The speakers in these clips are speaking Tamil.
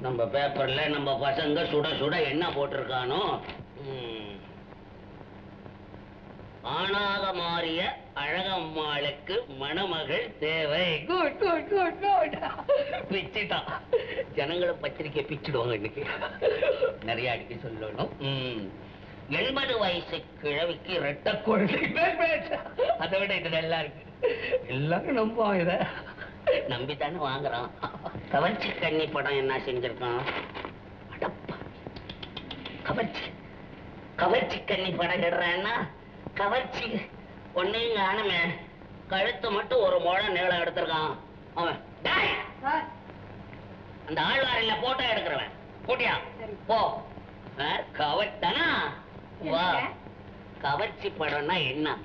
நம்ம பேப்பர்ல நம்ம பசங்க சுட சுட என்ன போட்டிருக்கானோ, ஆணாக மாறிய அழகம்மாளுக்கு மணமகள் தேவை. Good good good good. பிச்சுட்டான். ஜனங்களை பத்திரிக்கை பிச்சுடுவாங்க இன்னைக்கு. நிறைய அடிக்க சொல்லணும். 80 வயசு கிழவிக்கு ரெட்ட குழந்தை. அதை விட இது நல்லா இருக்கு. எல்லாரும் நம்புவோம். இத நம்பித்தானே வாங்குறான். கவர்ச்சி கண்ணி படம் என்ன செஞ்சிருக்கான்? அடப்பா, கவர்ச்சி கவர்ச்சி கண்ணி படம் எடுறான்னா கவர்ச்சி ஒன்னையும் காணுமே. கழுத்து மட்டும் ஒரு முழம் நீளம் எடுத்திருக்கான் அவன். அந்த ஆழ்வாரில போட்டோ எடுக்கிறவன் போட்டியா? போ. கவர்த்தானா? வா. கவர்ச்சி படம்னா என்ன?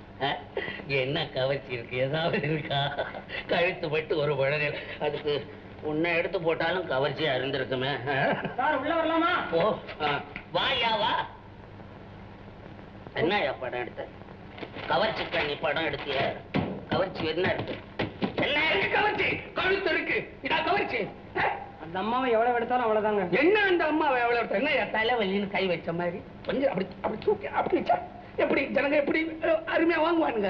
என்ன கவர்ச்சி இருக்கு? ஏதாவது இருக்கா? கழுத்து மட்டும் ஒரு முழம். அதுக்கு உன்னை எடுத்து போட்டாலும் கவர்ச்சியா இருந்திருக்குமே. உள்ள வரலாமா? போ. வாயா வா. என்னயா படம் எடுத்த? கவர்ச்சி கண்ணி படம் எடுத்திய? கவர்ச்சி என்ன இருக்கு? என்ன இருக்கு கவர்ச்சி? கழுத்து இருக்கு. இதா கவர்ச்சி? அந்த அம்மாவை எவ்வளவு எடுத்தாலும் அவ்வளவுதாங்க. என்ன அந்த அம்மாவை எவ்வளவு எடுத்தா என்ன? தலைவலின்னு கை வச்ச மாதிரி கொஞ்சம் அப்படி அப்படி தூக்கி அப்படி எப்படி ஜனங்க எப்படி அருமையா வாங்குவானுங்க?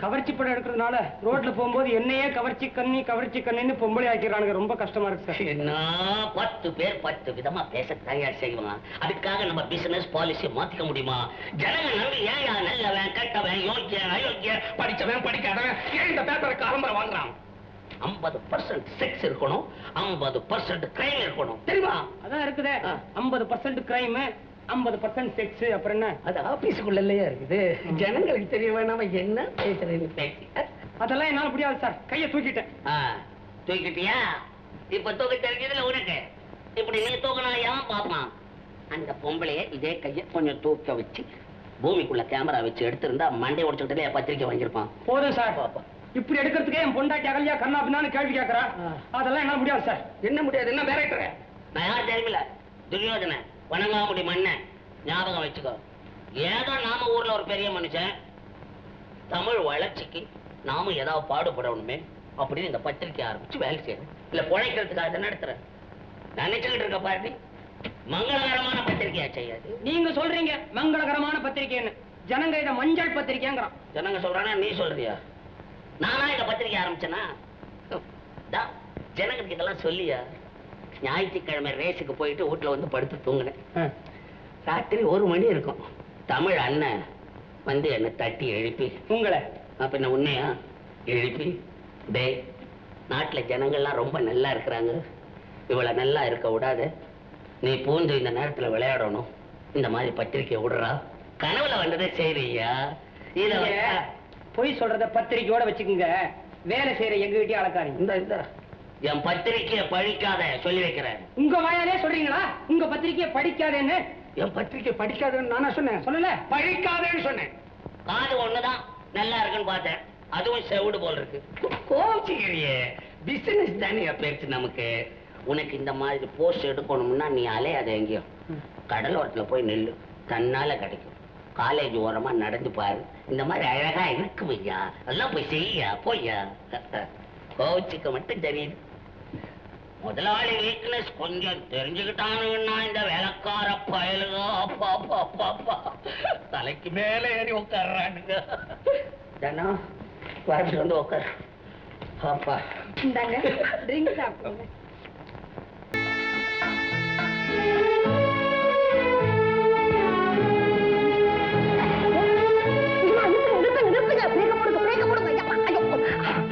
கவர்ச்சி படம் எடுக்கிறதுனால ரோட்ல போகும்போது என்னையே கவர்ச்சி கண்ணின்னு பொம்பளை ஆக்கிறானுங்க. ரொம்ப கஷ்டமா இருக்கு சார். என்ன 10 பேர் 10 விதமா பேச தயார் செய்வான். அதுக்காக நம்ம பிசினஸ் பாலிசியை மாத்திக்க முடியுமா? ஜனங்க நம்பி ஏன் நல்லவன் கெட்டவன் யோக்கியன் அயோக்கியன் படிச்சவன் படிக்காதவன் ஏன் இந்த பேப்பரை காலம்பரை வாங்குறான்? 50% செக்ஸ் இருக்கணும், 50% கிரைம் இருக்கணும். தெரியுமா? அதான் இருக்குதே. 50% கிரைம், 50% செக்ஸ். அப்புறம் என்ன? அது ஆபீஸுக்குள்ள இல்லையா இருக்குது. ஜனங்களுக்கு தெரிய வேணாம என்ன பேசுறேன்னு பேசி. அதெல்லாம் என்னால முடியாது சார். கையை தூக்கிட்டேன். தூக்கிட்டியா? இப்ப தூக்க தெரிஞ்சதுல உனக்கு. இப்படி நீ தூக்கினா ஏன் பாப்பான்? அந்த பொம்பளைய இதே கைய கொஞ்சம் தூக்க வச்சு பூமிக்குள்ள கேமரா வச்சு எடுத்திருந்தா மண்டை உடைச்சுக்கிட்டே பத்திரிக்கை வாங்கியிருப்பான். போதும் சார். பாப்பா இப்படி எடுக்கிறதுக்கே என் பொண்டாட்டி அகல்யா கண்ணா பின்னான்னு கேள்வி கேட்கறா. அதெல்லாம் என்னால முடியாது சார். என்ன முடியாது? என்ன மிரட்டுற? நான் யார் தெரியுமில்ல? துரியோதன வணங்காமுடி மன்னன். ஞாபகம் வச்சுக்கோ. ஏதோ நாம ஊர்ல ஒரு பெரிய மனுஷன், தமிழ் வளர்ச்சிக்கு நாம ஏதாவது பாடுபடணுமே அப்படின்னு இந்த பத்திரிக்கை ஆரம்பிச்சு வேலை செய்யணும். இல்ல பிழைக்கிறதுக்காக நடத்துறேன் நினைச்சுக்கிட்டு இருக்க பாருங்க. மங்களகரமான பத்திரிக்கையா செய்யாது. நீங்க சொல்றீங்க மங்களகரமான பத்திரிக்கைன்னு. ஜனங்க இதை மஞ்சள் பத்திரிக்கைங்கிறான். ஜனங்க சொல்றானா நீ சொல்றியா? நானா இந்த பத்திரிக்கை ஆரம்பிச்சேனா? ஜனங்களுக்கு இதெல்லாம் சொல்லியா? ஞாயிற்றுக்கிழமை ரேஸுக்கு போயிட்டு வீட்டுல வந்து படுத்து தூங்கினேன். ராத்திரி 1 மணி இருக்கும். தமிழ் அண்ணன் வந்து என்ன தட்டி எழுப்பி உங்களை அப்ப என்ன உன்னையா எழுப்பி, டே நாட்டுல ஜனங்கள்லாம் ரொம்ப நல்லா இருக்கிறாங்க, இவ்வளவு நல்லா இருக்க விடாது, நீ பூந்து இந்த நேரத்துல விளையாடணும், இந்த மாதிரி பத்திரிக்கை விடுறா. கனவுல வந்ததே சரியா? இத பொய் சொல்றத பத்திரிக்கையோட வச்சுக்குங்க. வேலை செய்யற எங்க கிட்டே அளக்காதீங்க. இந்த என் பத்திரிக்கையை படிக்காத சொல்லி வைக்கிறேன். உங்க வாயாலே சொல்றீங்களா உங்க பத்திரிக்கையை படிக்காதேன்னு? என் பத்திரிக்கை படிக்காதேன்னு நானா சொன்னேன்? சொல்லல, படிக்காதேன்னு சொன்னேன். காது ஒண்ணுதான் நல்லா இருக்குன்னு பார்த்தேன், அதுவும் செவுடு போல் இருக்கு. கோச்சிக்கிறியே, பிசினஸ் தானே பேச்சு நமக்கு. உனக்கு இந்த மாதிரி போஸ்ட் எடுக்கணும்னா நீ அலையாத, எங்கேயும் கடலோரத்துல போய் நெல்லு, தன்னால கிடைக்கும். காலேஜ் ஓரமா நடந்து பாரு, இந்த மாதிரி அழகா இருக்கு ஐயா, அதெல்லாம் போய் செய்யா போய்யா. கோச்சிக்க மட்டும் தெரியுது. முதலாளி வீக்னஸ் கொஞ்சம் தெரிஞ்சுக்கிட்டானுன்னா இந்த வேலைக்கார பயலுங்க அப்பா தலைக்கு மேல ஏறி உட்கார்றானுங்க. தினம் வரட்டு வந்து உட்கார். பாப்பா இந்தாங்க ட்ரிங்க் சாப்பிடுங்க.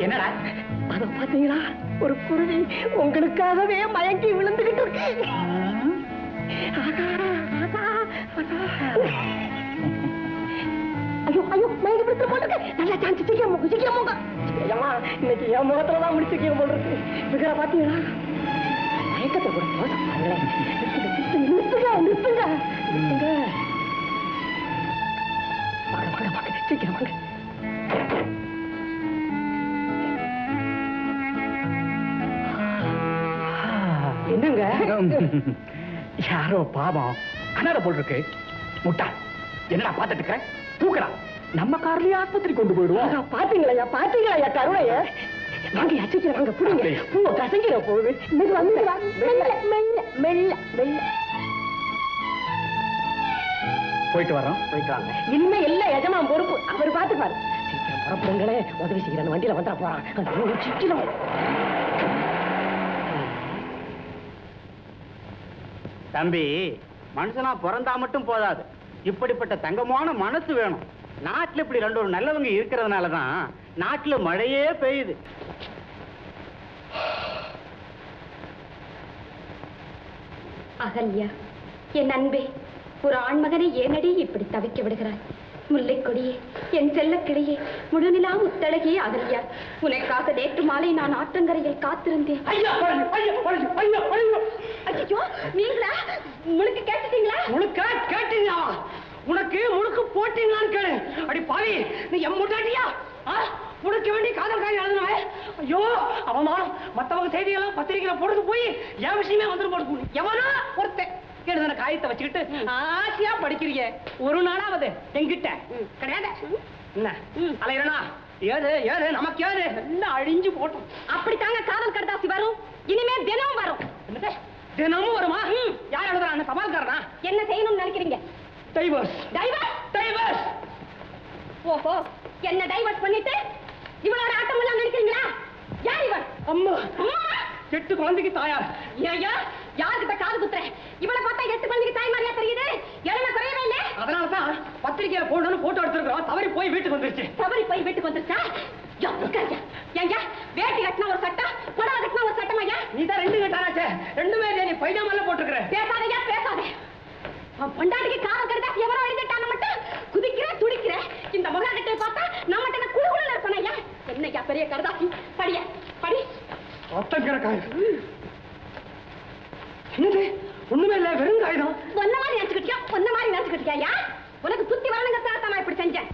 என்னடா அத பாத்தீங்களா? ஒரு குருவி உங்களுக்காகவே மயங்கி விழுந்துகிட்டு இருக்கு. ஐயோ ஐயோ மயங்கி விழுந்து போட்டுருக்கு. நல்லா சான்ஸ் சீக்கிரம் போங்க. இன்னைக்கு என் முகத்துலதான் முடிச்சுக்க போல் இருக்கு. பிகர பாத்தீங்களா? மயக்கத்தை கூட யோசனை நிறுத்துங்க. சீக்கிரம் வாங்க. என்னங்க யாரோ பாவம் அனாதை போல் இருக்கு. முட்டா என்னடா பாத்துட்டு இருக்க? தூக்குறா. நம்ம கார்லயே ஆஸ்பத்திரி கொண்டு போயிடுவோம். பாத்தீங்களா கருணைய? வாங்க சீக்கிரம் வாங்க புடிங்க பூவை கசங்கிற போகுது மெல்ல மெல்ல மெல்ல மெல்ல போயிட்டு வரோம். போயிட்டு வாங்க. இனிமே எல்லாம் எஜமான் பொறுப்பு அவர் பார்த்துப்பாரு. சீக்கிரம் புறப்படுங்களே, உதவி செய்யறான் வண்டியில வந்துட போறான். சீக்கிரம் தம்பி, மனுஷனா பிறந்தா மட்டும் போதாது, இப்படிப்பட்ட தங்கமான மனசு வேணும். நாட்டுல இப்படி ரெண்டு ஒரு நல்லவங்க இருக்கிறதுனாலதான் நாட்டுல மழையே பெய்யுது. அகல்யா, என் அன்பே, ஒரு ஆண்மகனை ஏனடி இப்படி தவிக்க விடுகிறாய்? முல்லை கொடியே, என் செல்ல கிளியே, முழுநிலா முத்தழகே அகல்யா, உனக்காக நேற்று மாலை நான் ஆற்றங்கரையில் காத்திருந்தேன். நீங்களா முழுக்க கேட்டுட்டீங்களா? முழுக்க கேட்டீங்களா? உனக்கு முழுக்கு போட்டீங்களான்னு கேளு. அடி பாவி, நீ எம் முட்டாட்டியா? உனக்கு வேண்டி காதல் காய் எழுதுனவே. ஐயோ, அவமானம். மத்தவங்க செய்தியெல்லாம் பத்திரிகையில போடுறது போய் என் விஷயமே வந்துட்டு போடுது. எவனா ஒருத்தன் எழுதுன காயத்தை வச்சுக்கிட்டு ஆசையா படிக்கிறீங்க. ஒரு நாளாவது என்கிட்ட கிடையாது. என்ன அலையறனா? ஏது ஏது நமக்கு ஏது எல்லாம் அழிஞ்சு போட்டோம். அப்படித்தாங்க காதல் கடுதாசி வரும். இனிமே தினமும் வரும். என்னது தினமும் வருமா? யார் எழுதுறான்? சவால்காரனா? என்ன செய்யணும்னு நினைக்கிறீங்க? டைவர்ஸ். டைவர்ஸ்? டைவர்ஸ். ஓஹோ, என்ன டைவர்ஸ் பண்ணிட்டு இவளோட ஆட்டம் எல்லாம் நினைக்கிறீங்களா? யார் இவன்? அம்மா. 8 குழந்தைக்கு தாயார். ஐயா, யாருக்கிட்ட காது குத்துற? இவளை பார்த்தா 8 குழந்தைக்கு தாய் மாதிரியா தெரியுது. எவ்வளவு குறையவே இல்லை. அதனாலதான் பத்திரிகையில போடணும்னு போட்டோ எடுத்துருக்கோம். தவறி போய் வீட்டுக்கு வந்துருச்சு. தவறி போய் வீட்டுக்கு வந்துருச்சா? ஏங்க, வேட்டி கட்டினா ஒரு சட்டம், புடவை கட்டினா ஒரு சட்டம். ஐயா, நீ தான் 2 கட்டானாச்சே. 2மே நீ பைஜாமால போட்டுக்கிற. பேசாதையா, பேசாதே. பொண்டாட்டிக்கு காதல் கடுதாசி எவரோ எழுதிட்டான மட்டும் குதிக்கிறேன் துடிக்கிறேன். இந்த முகாகட்டை பார்த்தா நம்மகிட்ட குழு குழு இருப்பான. ஐயா, என்னையா பெரிய கடுதாசி? படிய படி. என்னது? ஒண்ணுமே இல்ல, வெறும் காகிதம். ஒன்ன மாதிரி நினைச்சுக்கிட்டியா? உனக்கு புத்தி வரணுங்கிறதுக்காக நான் இப்படி செஞ்சேன்.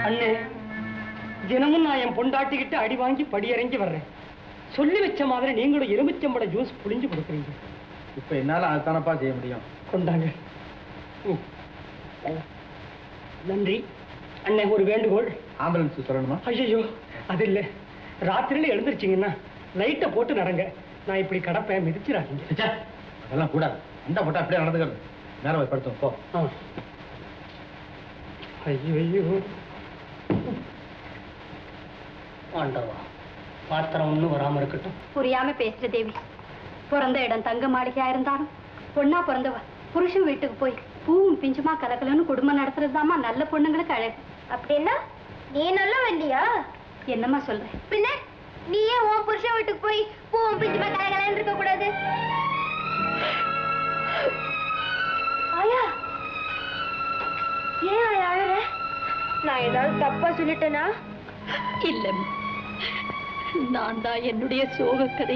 அண்ணே, தினமும் நான் என் பொண்டாட்டிக்கிட்ட அடி வாங்கி படியிறங்கி வர்றேன். சொல்லி வச்ச மாதிரி நீங்களும் எலுமிச்சம்பழ ஜூஸ் புளிஞ்சு கொடுக்குறீங்க. இப்ப என்னால அதுதானப்பா செய்ய முடியும். கொண்டாங்க. நன்றி அண்ணே. ஒரு வேண்டுகோள். ஆம்புலன்ஸ் சொல்லணுமா? ஐயோ, அது இல்ல. ராத்திரியில எழுந்திருச்சீங்கன்னா லைட்டை போட்டு நடங்க. நான் இப்படி கடப்பேன், மிதிச்சிடாதீங்க. அதெல்லாம் கூடாது. அந்த போட்டா அப்படியே நடந்துக்கிறது. நேரம் போய் படுத்தோம் போ. ஐயோ, ஆண்டவா, பாத்திரம் ஒண்ணும் வராம இருக்கட்டும். புரியாம பேசுற தேவி. பிறந்த இடம் தங்க மாளிகையா இருந்தாலும் பொண்ணா பிறந்தவ புருஷன் வீட்டுக்கு போய் பூவும் பிஞ்சுமா கலக்கலன்னு குடும்பம் நடத்துறதுதாமா நல்ல பொண்ணுங்களுக்கு அழகு. அப்படின்னா நீ நல்ல வண்டியா? என்னம்மா சொல்ற? பின்ன நீ ஏன் உன் புருஷன் வீட்டுக்கு போய் பூவும் பிஞ்சுமா கலக்கலன்னு இருக்க கூடாது? ஆயா, ஏன் ஆயா அழற? நான் ஏதாவது தப்பா சொல்லிட்டேனா? இல்லம்மா, நான் தான் என்னுடைய சோக கதை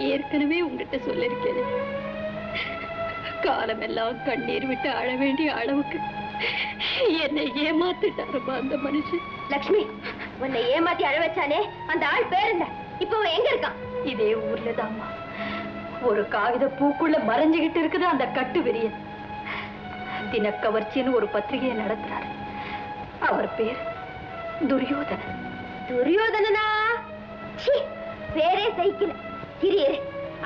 ஏற்கனவே உங்ககிட்ட சொல்லிருக்கேன். காலமெல்லாம் கண்ணீர் விட்டு அழ வேண்டிய அளவுக்கு என்னை ஏமாத்திட்டாருமா அந்த மனுஷன். லக்ஷ்மி, உன்னை ஏமாத்தி அழ வச்சானே அந்த ஆள் பேர் என்ன? இப்ப எங்க இருக்கான்? இதே ஊர்ல தான்மா. ஒரு காகித பூக்குள்ள மறைஞ்சுகிட்டு இருக்குது அந்த கட்டு வெறியன். தினக்கவர்ச்சின்னு ஒரு பத்திரிகையை நடத்துறாரு. அவர் பேர் துரியோதனன். துரியோதனனா? பேரே சைக்கிள். சிறியரு,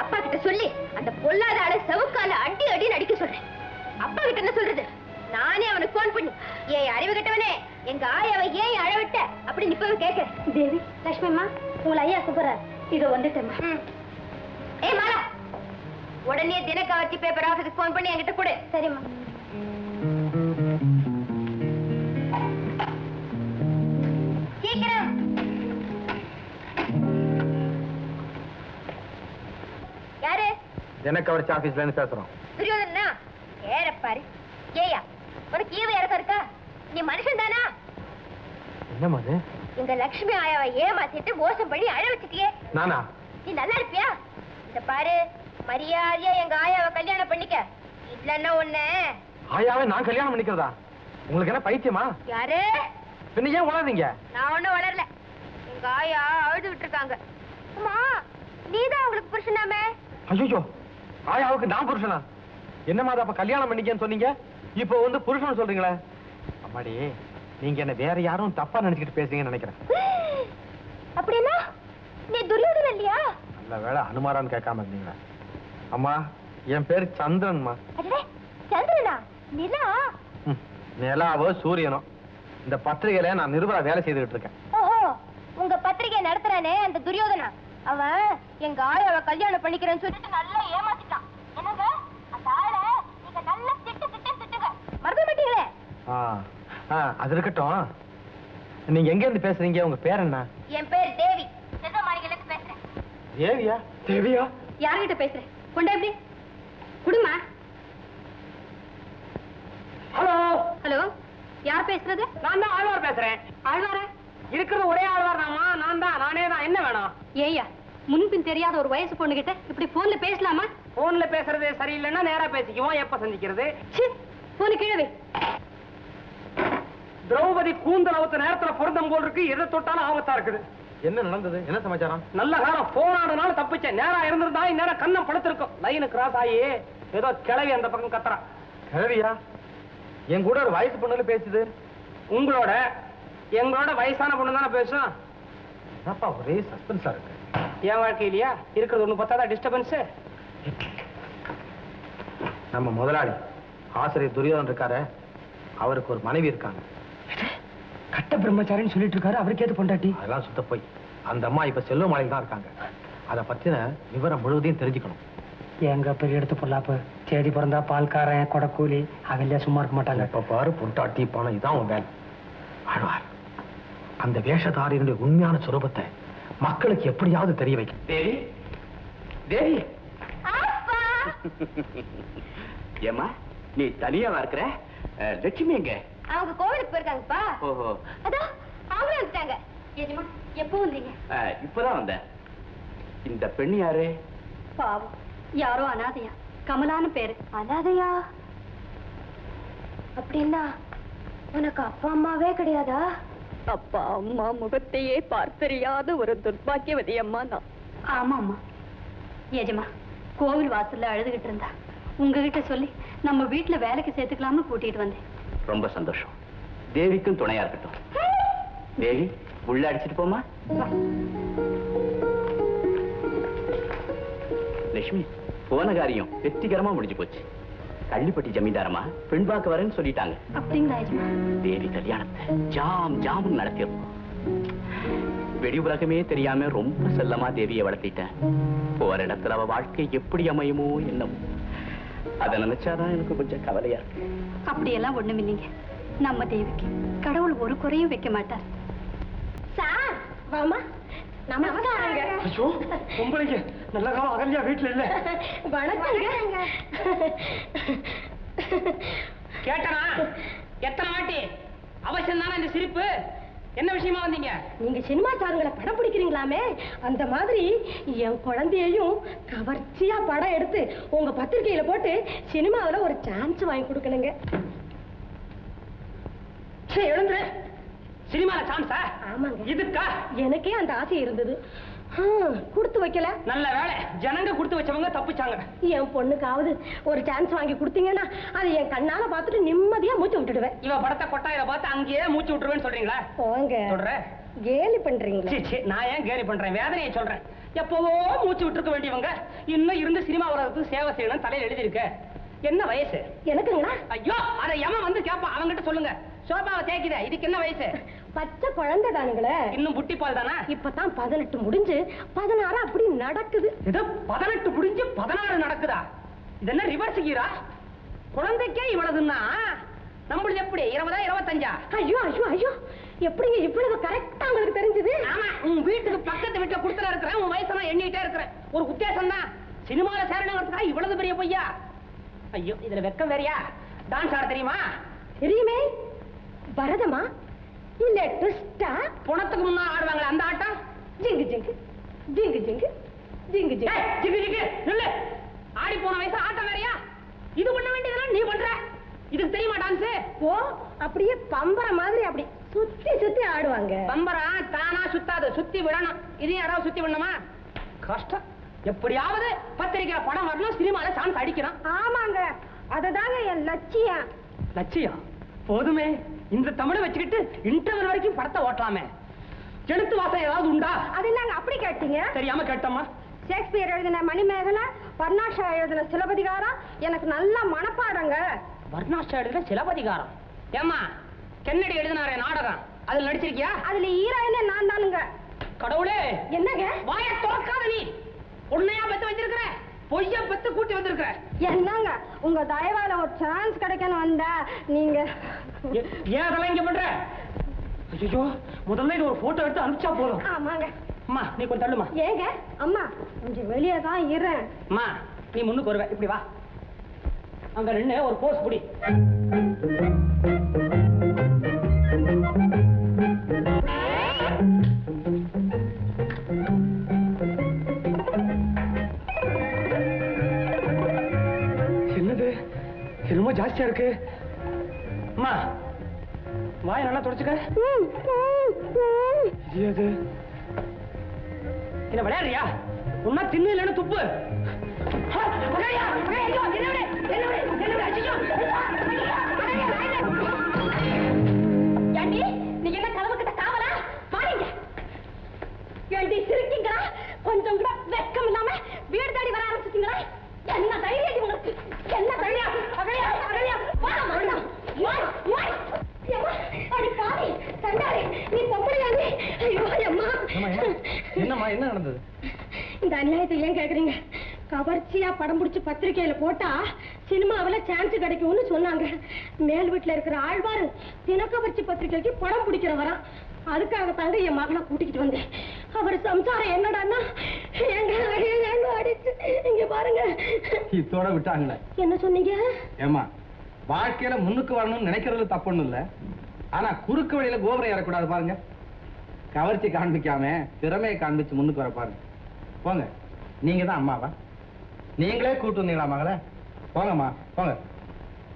அப்பா கிட்ட சொல்லி அந்த பொல்லாத ஆளை சவுக்கால அடி அடி நடிக்க சொல்றேன். அப்பா கிட்ட என்ன சொல்றது? நானே அவனுக்கு போன் பண்ணி, ஏன் அறிவு கட்டவனே, எங்க ஆயாவை ஏன் அழவிட்ட அப்படின்னு இப்பவே கேட்கிறேன். தேவி, லட்சுமி அம்மா, உங்களை ஐயா கூப்பிடுறாரு. இதோ வந்துட்டேம்மா. ஏ மாலா, உடனே தினக்கவர்ச்சி பேப்பர் ஆபீஸுக்கு போன் பண்ணி என்கிட்ட கொடு. சரிம்மா. சீக்கிரம். யாரு? தினக்கவர்ச்சி ஆபீஸ்ல இருந்து பேசுறோம். துரியோதனா? ஏறப்பாரு. ஏயா, உனக்கு ஈவ இறக்கம் இருக்கா? நீ மனுஷன் தானா? என்னமா அது? எங்க லட்சுமி ஆயாவை ஏமாத்திட்டு மோசம் பண்ணி அழ வச்சுட்டியே. நானா? நீ நல்லா இருப்பியா? இந்த பாரு, மரியாதையா எங்க ஆயாவை கல்யாணம் பண்ணிக்க, இல்லன்னா ஒண்ணு. ஆயாவே நான் கல்யாணம் பண்ணிக்கிறதா? உங்களுக்கு என்ன பைத்தியமா? யாரு? பின்ன ஏன் வளர்றீங்க? நான் ஒண்ணும் வளரல. எங்க ஆயா அழுதுகிட்டு இருக்காங்க. அம்மா, நீதான் அவங்களுக்கு புருஷனாமே. ஐயோ, ஆயாவுக்கு நான் புருஷனா? என்னமா அப்ப கல்யாணம் பண்ணிக்கன்னு சொன்னீங்க, இப்போ வந்து புருஷன் சொல்றீங்களே? அம்மாடி, நீங்க என்ன வேற யாரும் தப்பா நினைச்சிட்டு பேசுறீங்கன்னு நினைக்கிறேன். அப்படின்னா நீ துரியோதனன் இல்லையா? நல்ல வேளை அனுமாரான்னு கேட்காம இருந்தீங்களா? அம்மா, என் பேரு சந்திரன்மா. அடடே, சந்திரனா? நிலா? நிலாவோ சூரியனோ, இந்த பத்திரிகையில நான் நிருபரா வேலை செய்துகிட்டு இருக்கேன். ஓஹோ, உங்க பத்திரிகை நடத்துறானே அந்த துரியோதனா, அவன் எங்க ஆயாவை கல்யாணம் பண்ணிக்கிறேன்னு சொல்லிட்டு நல்லா ஏமாத்திட்டான். என்னங்க, அந்த ஆளை நீங்க நல்லா திட்டுங்க, மறக்க மாட்டீங்களே? அது இருக்கட்டும், நீங்க எங்க இருந்து பேசுறீங்க? உங்க பேர் என்ன? என் பேர் தேவி, செல்வமாளிகையிலிருந்து பேசுறேன். தேவியா? தேவியா? யார்கிட்ட பேசுறேன்? கொண்டா எப்படி குடுமா. ஹலோ ஹலோ, யார் பேசுறது? நான் தான் ஆழ்வார் பேசுறேன். ஆழ்வாரா? இருக்கிறது ஒரே ஆழ்வார் நாமா, நானே தான். என்ன வேணும்? ஏய்யா, முன்பின் தெரியாத ஒரு வயசு பொண்ணுகிட்ட இப்படி போன்ல பேசலாமா? போன்ல பேசுறது சரியில்லைன்னா நேரா பேசிக்குவோம். எப்ப சந்திக்கிறது? போன கீழவே. திரௌபதி கூந்தல் அவுத்த நேரத்துல பொருந்தம் போல் இருக்கு. எதை தொட்டாலும் ஆபத்தா இருக்குது. என்ன நடந்தது? என்ன சமாச்சாரம்? நல்ல காலம் போனாடுனாலும் தப்பிச்சேன். நேரா இருந்திருந்தா இந்நேரம் கண்ணம் படுத்திருக்கும். லைனு கிராஸ் ஆகி ஏதோ கிளவி அந்த பக்கம் கத்துறா. கிளவியா? என் கூட ஒரு வயசு பொண்ணுல பேசுது. எங்களோட வயசான பொண்ணு தானே பேசும். அப்பா ஒரே சஸ்பென்ஸா இருக்கு. என் வாழ்க்கையிலயா இருக்கிறது ஒண்ணு பத்தாதான் டிஸ்டர்பன்ஸ். நம்ம முதலாளி ஆசிரியர் துரியோதன் இருக்காரு, அவருக்கு ஒரு மனைவி இருக்காங்க. கட்ட பிரம்மச்சாரின்னு சொல்லிட்டு இருக்காரு. அவருக்கு ஏது பொண்டாட்டி? அதெல்லாம் சுத்த போய். அந்த அம்மா இப்ப செல்வமாளியில் தான் இருக்காங்க. அதை பத்தின விவரம் முழுவதையும் தெரிஞ்சுக்கணும். எங்க பெரிய எடுத்து பொல்லாப்பு. தேடி பிறந்தா பால்காரன் கொடக்கூலி அதெல்லாம் சும்மா இருக்க மாட்டாங்க. இப்ப பாரு, பொண்டாட்டி பணம், இதான் உன் வேலை. ஆழ்வார், அந்த வேஷதாரியினுடைய உண்மையான சுரூபத்தை மக்களுக்கு எப்படியாவது தெரிய வைக்க. தேவி, தேவி. ஏமா நீ தனியாவா இருக்கிற? லட்சுமி எங்க? அவங்க கோவிலுக்கு போயிருக்காங்கப்பா. ஓஹோ, அதான் அவங்களும் வந்துட்டாங்க. ஏஜமா, எப்போ வந்தீங்க? இப்பதான் வந்தேன். இந்த பெண் யாரு? பாவம், யாரோ அனாதையா, கமலான்னு பேரு. அனாதையா? அப்படின்னா உனக்கு அப்பா அம்மாவே கிடையாதா? அப்பா அம்மா முகத்தையே பார்த்தறியாத ஒரு துர்பாக்கியவதி அம்மா நான். ஆமா அம்மா. ஏஜமா, கோவில் வாசல்ல அழுதுகிட்டு இருந்தா உங்ககிட்ட சொல்லி நம்ம வீட்டுல வேலைக்கு சேர்த்துக்கலாம்னு கூட்டிட்டு வந்தேன். ரொம்ப சந்தோஷம். தேவிக்கும் துணையா இருக்கட்டும். தேவி, உள்ள அடிச்சிட்டு போமா. லட்சுமி, போன காரியம் வெற்றிகரமா முடிஞ்சு போச்சு. கள்ளிப்பட்டி ஜமீன்தாரமா பெண் பார்க்க வரேன்னு சொல்லிட்டாங்க. அப்படிங்களா ஏஜமா? தேவி கல்யாணத்தை ஜாம் நடத்திருக்கோம். வெடி உலகமே தெரியாம ரொம்ப செல்லமா தேவியை வளர்த்திட்டேன். போற இடத்துல அவ வாழ்க்கை எப்படி அமையுமோ என்னமோ, அதை நினைச்சாதான் எனக்கு கொஞ்சம் கவலையா இருக்கு. அப்படியெல்லாம் ஒண்ணும் இல்லைங்க. நம்ம தேவிக்கு கடவுள் ஒரு குறையும் வைக்க மாட்டார். சார் வாமா. நமஸ்காரங்க. ஐயோ, பொம்பளைங்க நல்ல காலம் அகல்யா வீட்டுல இல்ல. வணக்கங்க. கேட்டனா எத்தனை வாட்டி? அவசியம் தானே இந்த சிரிப்பு? என்ன விஷயமா வந்தீங்க? நீங்க சினிமா ஸ்டாருங்களை படம் பிடிக்கிறீங்களாமே, அந்த மாதிரி என் குழந்தையையும் கவர்ச்சியா படம் எடுத்து உங்க பத்திரிகையில போட்டு சினிமாவில ஒரு சான்ஸ் வாங்கி கொடுக்கணுங்க. எழுந்து. சினிமால சான்ஸா? ஆமாங்க. இதுக்கா? எனக்கே அந்த ஆசை இருந்தது, கொடுத்து வைக்கல. நல்ல வேலை, ஜனங்க கொடுத்து வச்சவங்க தப்பிச்சாங்க. என் பொண்ணுக்காவது ஒரு சான்ஸ் வாங்கி கொடுத்தீங்கன்னா அதை என் கண்ணால பார்த்துட்டு நிம்மதியா மூச்சு விட்டுடுவேன். இவ படத்தை கொட்டாயில பார்த்து அங்கேயே மூச்சு விட்டுருவேன்னு சொல்றீங்களா? போங்க, சொல்றேன். கேலி பண்றீங்களா? நான் ஏன் கேலி பண்றேன்? வேதனையை சொல்றேன். எப்பவோ மூச்சு விட்டுருக்க வேண்டியவங்க இன்னும் இருந்து சினிமா உலகத்துக்கு சேவை செய்யணும் தலையில் எழுதியிருக்க. என்ன வயசு எனக்குங்களா? ஐயோ, அதை எவன் வந்து கேட்பான்? அவங்கிட்ட சொல்லுங்க. சோபாவை தேய்க்குத, இதுக்கு என்ன வயசு? பச்சை குழந்தை தானுங்களே. இன்னும் புட்டி பால் தானா? இப்பதான் 18 முடிஞ்சு 16 அப்படி நடக்குது. ஏதோ 18 முடிஞ்சு 16 நடக்குதா? இது என்ன ரிவர்ஸ் கீரா? குழந்தைக்கே இவ்வளவுன்னா நம்மளுக்கு எப்படி 20 25? ஐயோ ஐயோ ஐயோ, எப்படிங்க இவ்வளவு கரெக்டா உங்களுக்கு தெரிஞ்சது? ஆமா, உன் வீட்டுக்கு பக்கத்து வீட்டுல கொடுத்துட இருக்கிறேன். உன் வயசெல்லாம் எண்ணிட்டே இருக்கிறேன். ஒரு உத்தேசம் தான். சினிமால சேரணுங்கிறதுக்கா இவ்வளவு பெரிய பொய்யா? ஐயோ, இதுல வெக்கம் வேறையா? டான்ஸ் ஆட தெரியுமா? தெரியுமே. பரதமா இல்ல ட்விஸ்டா? புணத்துக்கு முன்னா ஆடுவாங்களே அந்த ஆட்டம். ஜிங்கு ஜிங்கு ஜிங்கு ஜிங்கு ஜிங்கு ஜிங்கு. ஜிங்கு ஜிங்கு நில்லு. ஆடி போன வயசு ஆட்டம் வேறையா? இது பண்ண வேண்டியதெல்லாம் நீ பண்ற. இதுக்கு தெரியுமா டான்ஸ்? ஓ, அப்படியே பம்பர மாதிரி அப்படி சுத்தி சுத்தி ஆடுவாங்க. பம்பரா தானா சுத்தாது, சுத்தி விடணும். இது யாராவது சுத்தி விடணுமா? கஷ்டம். எப்படியாவது பத்திரிக்கை படம் வரணும், சினிமால சான்ஸ் அடிக்கணும். ஆமாங்க, அததாங்க என் லட்சியம். லட்சியம் போதுமே. இந்த தமிழை வச்சுக்கிட்டு இன்டர்வல் வரைக்கும் படத்தை ஓட்டலாமே. எழுத்து வாசம் ஏதாவது உண்டா? அது நாங்க அப்படி கேட்டீங்க? தெரியாம கேட்டோமா? ஷேக்ஸ்பியர் எழுதின மணிமேகலை, வர்ணாஷா எழுதின சிலப்பதிகாரம் எனக்கு நல்ல மனப்பாடங்க. வர்ணாஷா எழுதின சிலப்பதிகாரம்? ஏமா கென்னடி எழுதினாரே நாடகம், அதுல நடிச்சிருக்கியா? அதுல ஹீரோயினே நான் தானுங்க. கடவுளே, என்னங்க வாய திறக்காத நீ. உன்னையா பெத்து வச்சிருக்கிற? பொய்ய பெத்து கூட்டி வந்திருக்கிற? என்னங்க உங்க தயவால ஒரு சான்ஸ் கிடைக்கணும் வந்தா நீங்க ஏன் அதெல்லாம் இங்க பண்ற? ஐயோ, முதல்ல இது ஒரு போட்டோ எடுத்து அனுப்பிச்சா போதும். ஆமாங்க. அம்மா நீ கொஞ்சம் தள்ளுமா. ஏங்க அம்மா கொஞ்சம் வெளியே தான் இருறேன். அம்மா நீ முன்னுக்கு வருவ, இப்படி வா. அங்க நின்னு ஒரு போஸ் புடி. என்னது என்னமோ ஜாஸ்தியா இருக்கு. அம்மா வாய நல்லா தொடச்சுக்க. இது என்ன விளையாடுறியா? உன்னா தின்னு இல்லைன்னு துப்பு. நீங்க என்ன கதவு கிட்ட காவலா? பாருங்க ஏண்டி சிரிக்கீங்களா? கொஞ்சம் கூட வெக்கம் இல்லாம வீடு தேடி வர ஆரம்பிச்சிட்டீங்களா? என்ன தைரியம் உங்களுக்கு? என்ன தைரியம்? அகலையா அகலையா வா வா வா வா. அடி பாவி சண்டாரி, நீ பொம்பளையா நீ? ஐயோ அம்மா. என்னம்மா, என்ன நடந்தது? இந்த அநியாயத்தை ஏன் கேக்குறீங்க? கவர்ச்சியா படம் பிடிச்சு பத்திரிக்கையில போட்டா சினிமாவில சான்ஸ் கிடைக்கும்னு சொன்னாங்க. மேல் வீட்டுல இருக்கிற ஆழ்வாரு தினக்கவர்ச்சி பத்திரிக்கைக்கு படம் பிடிக்கிறவரா. அதுக்காக தாங்க என் மகனை கூட்டிக்கிட்டு வந்தேன். அவர் சம்சாரம் என்னடான்னா எங்க அடிச்சு இங்க பாருங்க. இதோட விட்டாங்களே. என்ன சொன்னீங்க? ஏமா, வாழ்க்கையில முன்னுக்கு வரணும்னு நினைக்கிறது தப்பு ஒண்ணும் இல்ல. ஆனா குறுக்கு வழியில கோபுரம் ஏறக்கூடாது பாருங்க. கவர்ச்சி காண்பிக்காம திறமையை காண்பிச்சு முன்னுக்கு வர பாருங்க. போங்க, நீங்க தான் அம்மாவா? நீங்களே கூட்டு வந்தீங்களா மகளே? போங்கம்மா போங்க.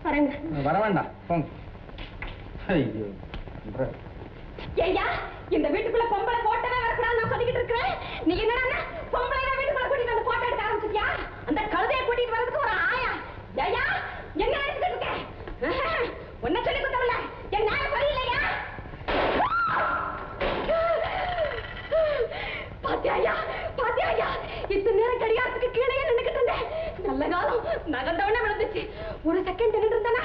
வரங்க. வர வேண்டாம், போங்க. ஐயோ, ஐயா, இந்த வீட்டுக்குள்ள பொம்பளை போட்டவே வரக்கூடாது நான் சொல்லிக்கிட்டு இருக்கிறேன். நீ என்னடா பொம்பளை வீட்டுக்குள்ள கூட்டிட்டு வந்து போட்டோ எடுக்க ஆரம்பிச்சிட்டியா? அந்த கழுதையை கூட்டிட்டு வரதுக்கு ஒரு ஆயா. ஐயா, என்ன நினைச்சிட்டு இருக்க? ஒன்ன சொல்லி கொடுத்தவல்ல, என் நேரம் சரியில்லையா? பாத்தியா பாத்தியா, இத்தனை நேரம் கடிகாரத்துக்கு கீழே நின்னுக்கிட்டு இருந்தேன். நல்ல காலம் நகர்ந்தவனே விழுந்துச்சு. ஒரு செகண்ட் நின்று இருந்தானா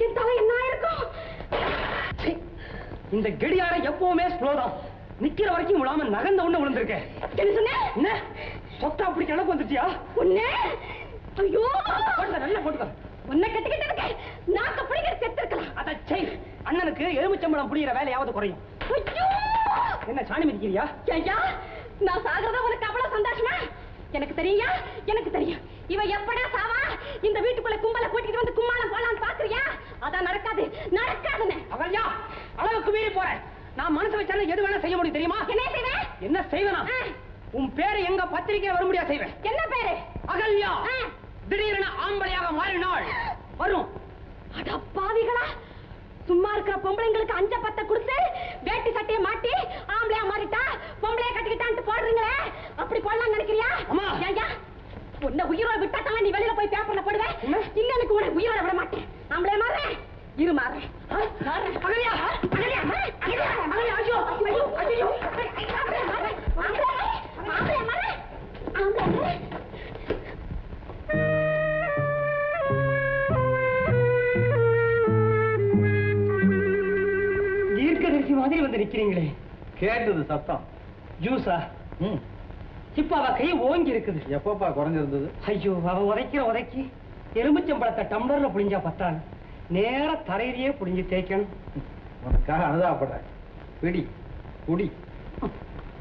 என் தலை என்ன ஆயிருக்கும்? இந்த கடியாரம் எப்பவுமே ஸ்லோதான். நிக்கிற வரைக்கும் விழாம நகர்ந்த உடனே விழுந்திருக்கேன். என்ன சொன்ன? என்ன சொத்தா அப்படி கணக்கு வந்துட்டியா? உன்னை ஐயோ நல்லா போட்டுக்க. உன்னை கட்டிக்கிட்டு இருக்க நாக்க பிடிக்கிற செத்து இருக்கலாம். அத செய். அண்ணனுக்கு எலுமிச்சம்பழம் புடிக்கிற வேலையாவது குறையும். ஐயோ, என்ன சாணி மிதிக்கிறியா? ஐயா, நான் சாகிறதா உனக்கு அவ்வளவு சந்தோஷமா? எனக்கு தெரியா, எனக்கு தெரியும். இவ எப்படா சாவா? இந்த வீட்டுக்குள்ள கும்பல கூட்டிட்டு வந்து கும்மாளம் போலான்னு பாக்குறியா? அதான் நடக்காது, நடக்காதுன்னு. அகல்யா, அளவுக்கு மீறி போறேன். நான் மனசு வச்சாலும் எது வேணா செய்ய முடியும் தெரியுமா? என்ன செய்வேன்? என்ன செய்வேனா? உன் பேரு எங்க பத்திரிக்கை வர முடியா செய்வேன். என்ன பேரு? அகல்யா. திடீரென ஆம்பளையாக மாறினாள். வரும். அட பாவிகளா, சும்மா இருக்கிற பொம்பளைங்களுக்கு அஞ்ச பத்த கொடுத்து வேட்டி சட்டையை மாட்டி ஆம்பளையா மாறிட்டா பொம்பளைய கட்டிக்கிட்டான்ட்டு போடுறீங்களே, அப்படி போடலாம் நினைக்கிறியா? ஐயா, உன்னை உயிரோட விட்டா தான் நீ வெளியில போய் பேப்பர்ல போடுவேன். இல்ல எனக்கு உனக்கு உயிரோட விட மாட்டேன். ஆம்பளைய மாறேன், இரு மாறேன். அகல்யா, அகல்யா, அகல்யா, அகல்யா, ஐயோ, ஐயோ, ஐயோ, ஆம்பளைய மாறேன், ஆம்பளைய மாறேன், ஆம்பளைய மாறேன். மாதிரி வந்து நிக்கிறீங்களே. கேட்டது சத்தம். ஜூஸா? இப்ப அவ கை ஓங்கி இருக்குது. எப்பப்பா குறைஞ்சிருந்தது? ஐயோ, அவ உதைக்கி எலுமிச்சம்பழத்தை டம்ளர்ல புளிஞ்சா பத்தாது, நேர தரையிலேயே புளிஞ்சு தேய்க்கணும். உனக்காக அனுதாபப்படுறேன். பிடி குடி.